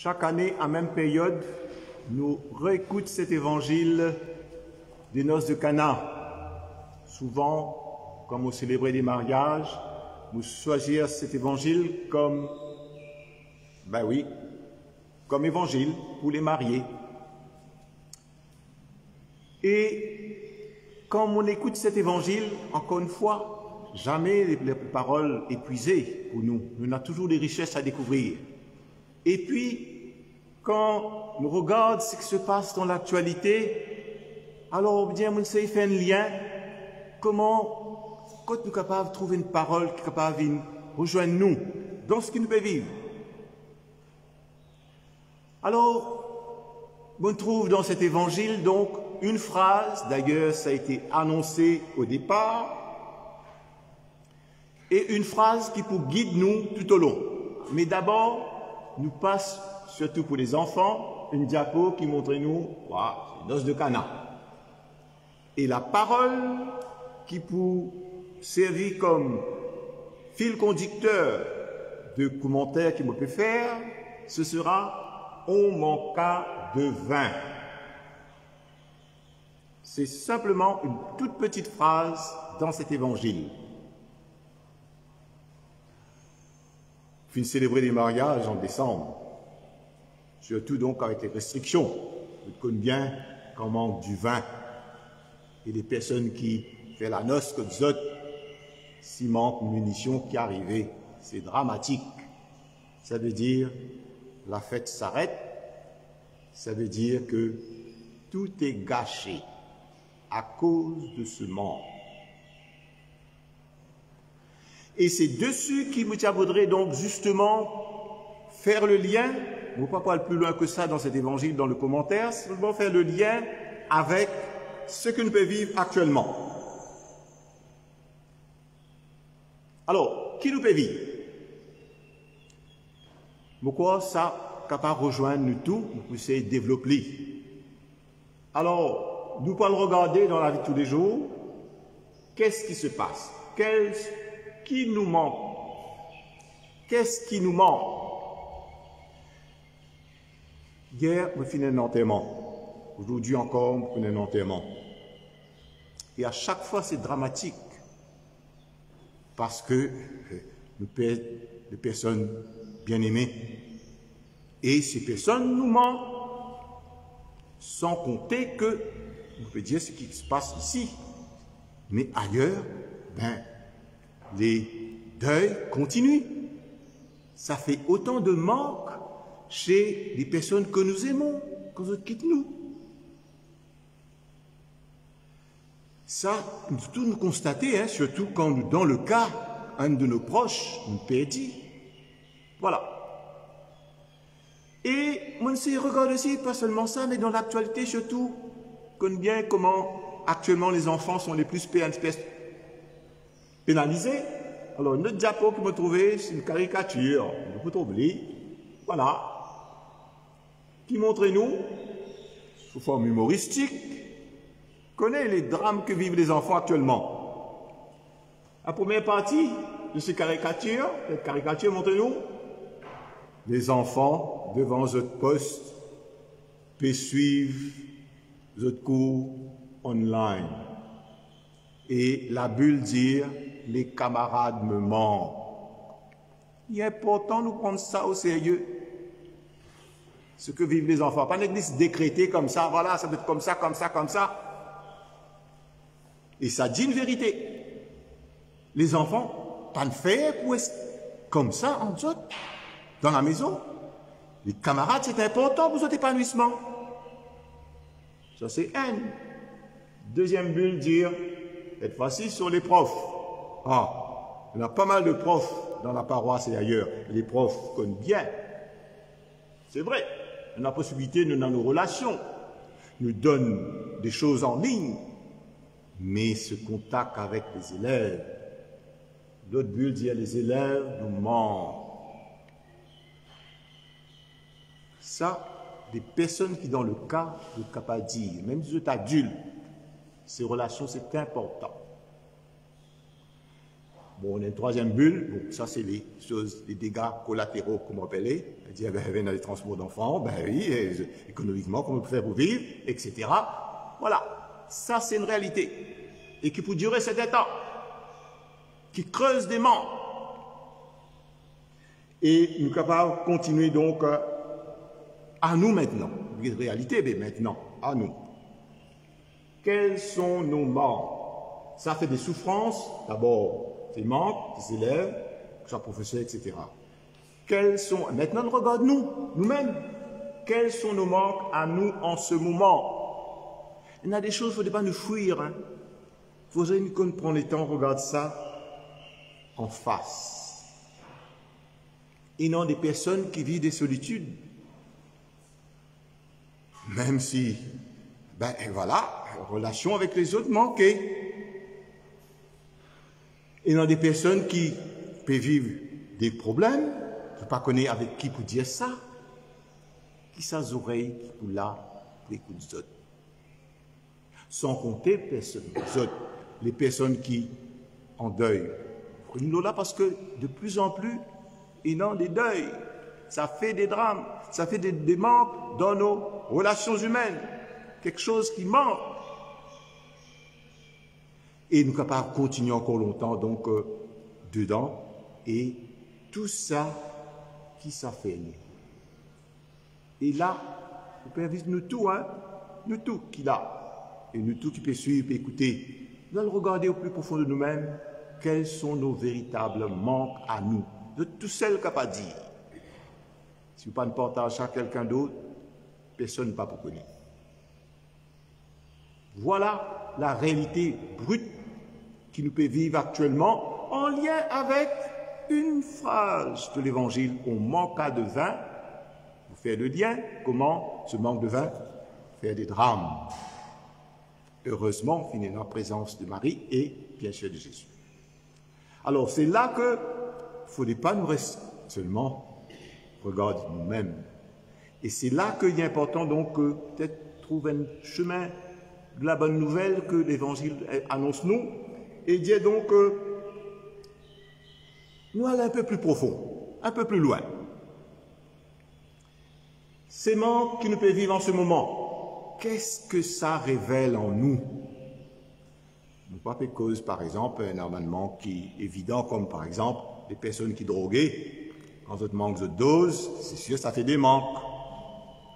Chaque année, à même période, nous réécoutons cet évangile des noces de Cana. Souvent, comme on célébrait des mariages, nous choisissons cet évangile comme, comme évangile pour les mariés. Et quand on écoute cet évangile, encore une fois, jamais les paroles épuisées pour nous. Nous avons toujours des richesses à découvrir. Et puis, quand on regarde ce qui se passe dans l'actualité, alors bien, on sait faire un lien. Comment, quand nous sommes capables de trouver une parole qui est capable de rejoindre nous dans ce qui nous fait vivre. Alors, on trouve dans cet évangile donc une phrase, d'ailleurs ça a été annoncé au départ, et une phrase qui pour guide nous tout au long. Mais d'abord, nous passe, surtout pour les enfants, une diapo qui montre nous, les noces de Cana. Et la parole qui pour servir comme fil conducteur de commentaires qu'il me peut faire, ce sera « On manqua de vin ». C'est simplement une toute petite phrase dans cet évangile. Puis célébrer les mariages en décembre, surtout donc avec les restrictions. Je connais bien qu'on manque du vin et les personnes qui font la noce comme ça, s'il manque une munition qui arrive, c'est dramatique. Ça veut dire la fête s'arrête, ça veut dire que tout est gâché à cause de ce manque. Et c'est dessus qu'il me faudrait donc justement faire le lien, on ne va pas aller plus loin que ça dans cet évangile, dans le commentaire, seulement faire le lien avec ce que nous pouvons vivre actuellement. Alors, qui nous peut vivre? Pourquoi ça capable de rejoindre nous tous, nous pouvons développer. Alors, nous pouvons regarder dans la vie de tous les jours, qu'est-ce qui se passe? Qui nous manque? Qu'est-ce qui nous manque? Hier, on finit un enterrement. Aujourd'hui encore, on finit un enterrement. Et à chaque fois, c'est dramatique. Parce que nous perdons des personnes bien-aimées. Et ces personnes nous manquent. Sans compter que, on peut dire ce qui se passe ici. Mais ailleurs, les deuils continuent. Ça fait autant de manque chez les personnes que nous aimons, quand ils quittent nous. Ça, tout nous constater, surtout quand nous, dans le cas, un de nos proches nous perdit. Voilà. Et on se regarde aussi, pas seulement ça, mais dans l'actualité surtout, on connaît bien comment actuellement les enfants sont les plus pénalisés. Alors, notre diapo que vous trouvez, c'est une caricature, vous pouvez oublier, voilà, qui montre-nous, sous forme humoristique, connaît les drames que vivent les enfants actuellement. La première partie de ces caricatures, cette caricature montre-nous les enfants devant votre poste peuvent suivre votre cours online. Et la bulle dire les camarades me manquent. Il est important de nous prendre ça au sérieux. Ce que vivent les enfants. Pas une église décrétée comme ça, voilà, ça doit être comme ça, comme ça, comme ça. Et ça dit une vérité. Les enfants, pas de faire pour être comme ça, en dessous, dans la maison. Les camarades, c'est important pour votre épanouissement. Ça, c'est un. Deuxième bulle, dire, être facile sur les profs. Il y a pas mal de profs dans la paroisse et ailleurs. Les profs connaissent bien. C'est vrai. On a la possibilité, nous, dans nos relations, nous donne des choses en ligne. Mais ce contact avec les élèves, l'autre bulle dit, les élèves nous mentent. Ça, des personnes qui, dans le cas, ne peuvent pas dire, même si vous êtes adulte, ces relations, c'est important. Bon, on a une troisième bulle. Bon, ça, c'est les choses, les dégâts collatéraux, comme on appelle. On dit, ben, dans les transports d'enfants, ben oui, économiquement, comment on peut faire pour vivre, etc. Voilà. Ça, c'est une réalité. Et qui peut durer 7 ans. Qui creuse des manques. Et nous sommes capables de continuer donc à nous maintenant. Une réalité, mais maintenant, à nous. Quels sont nos manques? Ça fait des souffrances, d'abord, des manques, des élèves, que soit professeur, etc. Quels sont, maintenant, regarde-nous, nous-mêmes, quels sont nos manques à nous en ce moment? Il y a des choses, il ne faut pas nous fuir. Hein. Il faudrait qu'on prenne le temps, regarde ça en face. Et non des personnes qui vivent des solitudes. Même si, ben voilà, relation avec les autres manquée. Et non des personnes qui peuvent vivre des problèmes, je ne pas connaître avec qui pour dire ça, qui s'as oreilles qui pour là, pour écouter les autres. Sans compter les personnes qui en deuil. Prenons-nous là parce que de plus en plus, il y a des deuils. Ça fait des drames, ça fait des manques dans nos relations humaines. Quelque chose qui manque. Et nous sommes capables de continuer encore longtemps, donc, dedans. Et tout ça, qui ça fait? Et là, vous pouvez vivre nous tous, hein? Nous tous qui là. Et nous tous qui peut suivre et écouter. Nous allons regarder au plus profond de nous-mêmes quels sont nos véritables manques à nous. De tout celles qu'on n'a pas dit. Si vous ne pas partagez à quelqu'un d'autre, personne ne va pas pour connaître. Voilà la réalité brute qui nous peut vivre actuellement en lien avec une phrase de l'Évangile. On manqua de vin. Vous faites le lien. Comment ce manque de vin fait des drames. Heureusement, on est dans la présence de Marie et bien sûr de Jésus. Alors, c'est là que il ne faudrait pas nous rester seulement regarder nous-mêmes. Et c'est là qu'il est important donc peut-être trouver un chemin de la bonne nouvelle que l'Évangile annonce nous et dire donc nous allons un peu plus profond, un peu plus loin. Ces manques qui nous peuvent vivre en ce moment, qu'est-ce que ça révèle en nous? Nous pas fait cause, par exemple, un amendement qui est évident, comme par exemple les personnes qui droguent, quand on manque de dose, c'est sûr, ça fait des manques.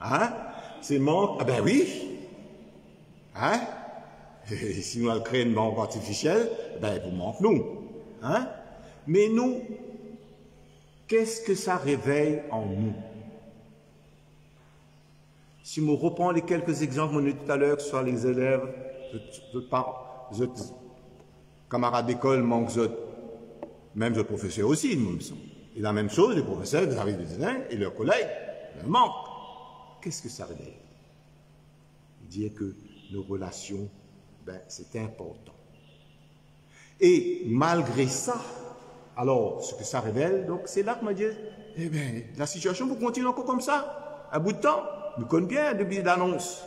Hein? Ces manques, ah ben oui. Hein? Et si nous créons une banque artificielle, ben vous manquez nous. Hein? Mais nous, qu'est-ce que ça réveille en nous? Si je reprends les quelques exemples qu'on a eu tout à l'heure, que ce soit les élèves, les camarades d'école manquent même les professeurs aussi, nous sommes. Et la même chose, les professeurs, les arrivent des uns et leurs collègues, leur manquent. Qu'est-ce que ça révèle? Dire que nos relations, ben, c'est important. Et malgré ça, alors, ce que ça révèle, donc c'est là que m'a dit, eh bien, la situation vous continue encore comme ça, un bout de temps. Nous connaissons bien depuis l'annonce.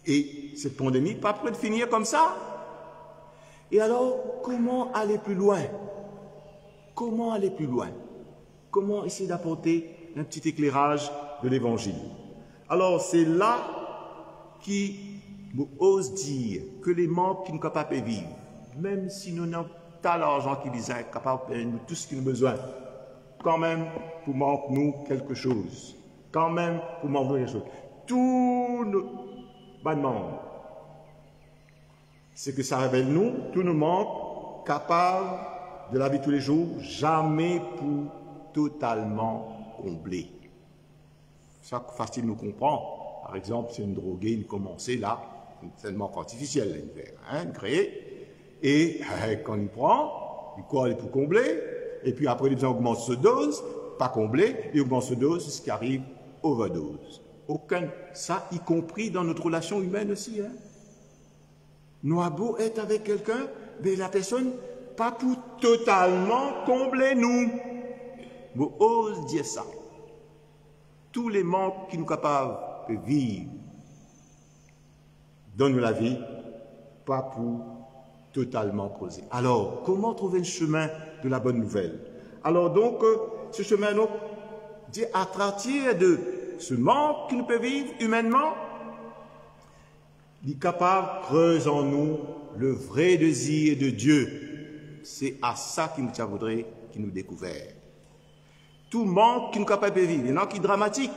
Et cette pandémie, pas près de finir comme ça. Et alors, comment aller plus loin? Comment aller plus loin? Comment essayer d'apporter un petit éclairage de l'Évangile? Alors, c'est là qui ose dire que les manques qui nous sont capables de vivre, même si nous n'avons pas l'argent qui nous est capable de nous tout ce qu'il nous a besoin, quand même, pour manquer nous quelque chose. Quand même, pour manquer quelque chose. Tous nos bannements, c'est que ça révèle nous, tous nos manques, capables de la vie de tous les jours, jamais pour totalement combler. C'est facile de nous comprendre. Par exemple, si une droguée, une commencée là, c'est un manque artificiel, une créée, et quand il prend, il croit aller pour combler, et puis après, il augmente sa dose, pas combler, il augmente sa dose, c'est ce qui arrive, overdose. Aucun, ça, y compris dans notre relation humaine aussi. Hein. Nous avons beau être avec quelqu'un, mais la personne, pas pour totalement combler nous. Vous osez dire ça. Tous les manques qui nous sont capables de vivre dans la vie, pas pour totalement creusé. Alors, comment trouver le chemin de la bonne nouvelle? Alors donc, ce chemin, donc, dit à partir de ce manque qu'il peut vivre humainement, il est capable de creuser en nous le vrai désir de Dieu. C'est à ça qu'il nous voudrait, qu'il nous découvert. Tout manque qu'il nous est capable de vivre, il y en a qui est dramatique.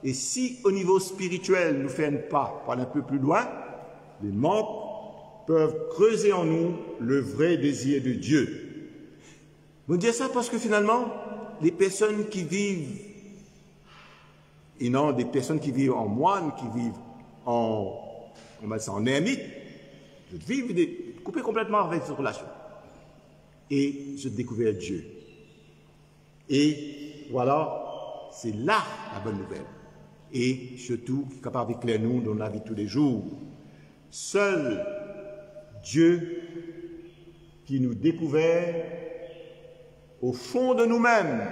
Et si au niveau spirituel, nous faisons pas pour aller un peu plus loin, les manques peuvent creuser en nous le vrai désir de Dieu. Je dis ça parce que finalement, les personnes qui vivent, et non des personnes qui vivent en moine, qui vivent en ermite, vivent coupés complètement avec cette relation. Et je découvre Dieu. Et voilà, c'est là la bonne nouvelle. Et surtout, qui est capable d'éclairer nous dans la vie de tous les jours. Seul Dieu qui nous découvert au fond de nous-mêmes,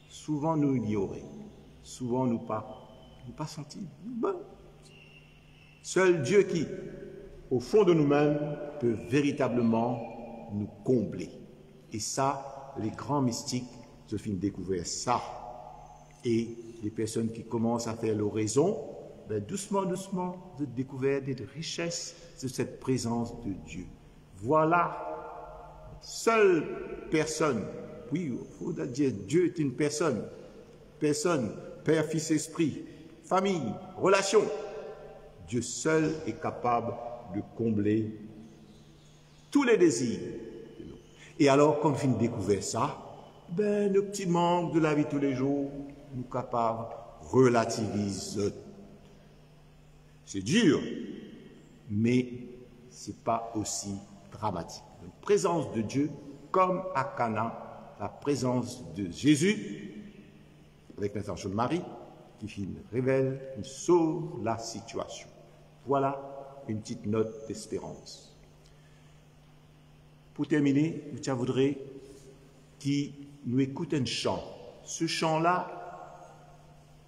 souvent nous ignorer, souvent nous pas sentir. Bon. Seul Dieu qui, au fond de nous-mêmes, peut véritablement nous combler. Et ça, les grands mystiques se finissent découvrir ça. Et les personnes qui commencent à faire l'oraison, ben doucement, doucement, de découvrir des richesses de cette présence de Dieu. Voilà, seule personne, oui, il faut dire Dieu est une personne, Père, Fils, Esprit, famille, relation. Dieu seul est capable de combler tous les désirs. Et alors, quand on finit de découvrir ça, ben, nos petits manques de la vie de tous les jours, nous capables relativiser. C'est dur, mais ce n'est pas aussi dramatique. La présence de Dieu, comme à Cana, la présence de Jésus, avec l'intervention de Marie, qui révèle, qui sauve la situation. Voilà une petite note d'espérance. Pour terminer, je voudrais qui nous écoute un chant. Ce chant-là,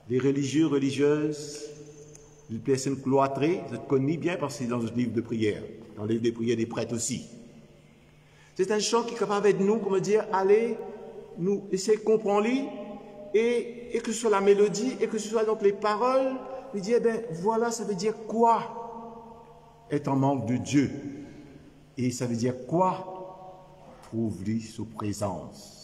les religieux, religieuses, les personnes cloîtrées, je le connais bien parce que c'est dans le livre de prière, dans le livre des prières des prêtres aussi. C'est un chant qui est capable de nous, comme dire, allez, nous essayer de comprendre et que ce soit la mélodie et que ce soit donc les paroles, nous dire, ben voilà, ça veut dire quoi être en manque de Dieu? Et ça veut dire quoi? Trouve-lui sous présence.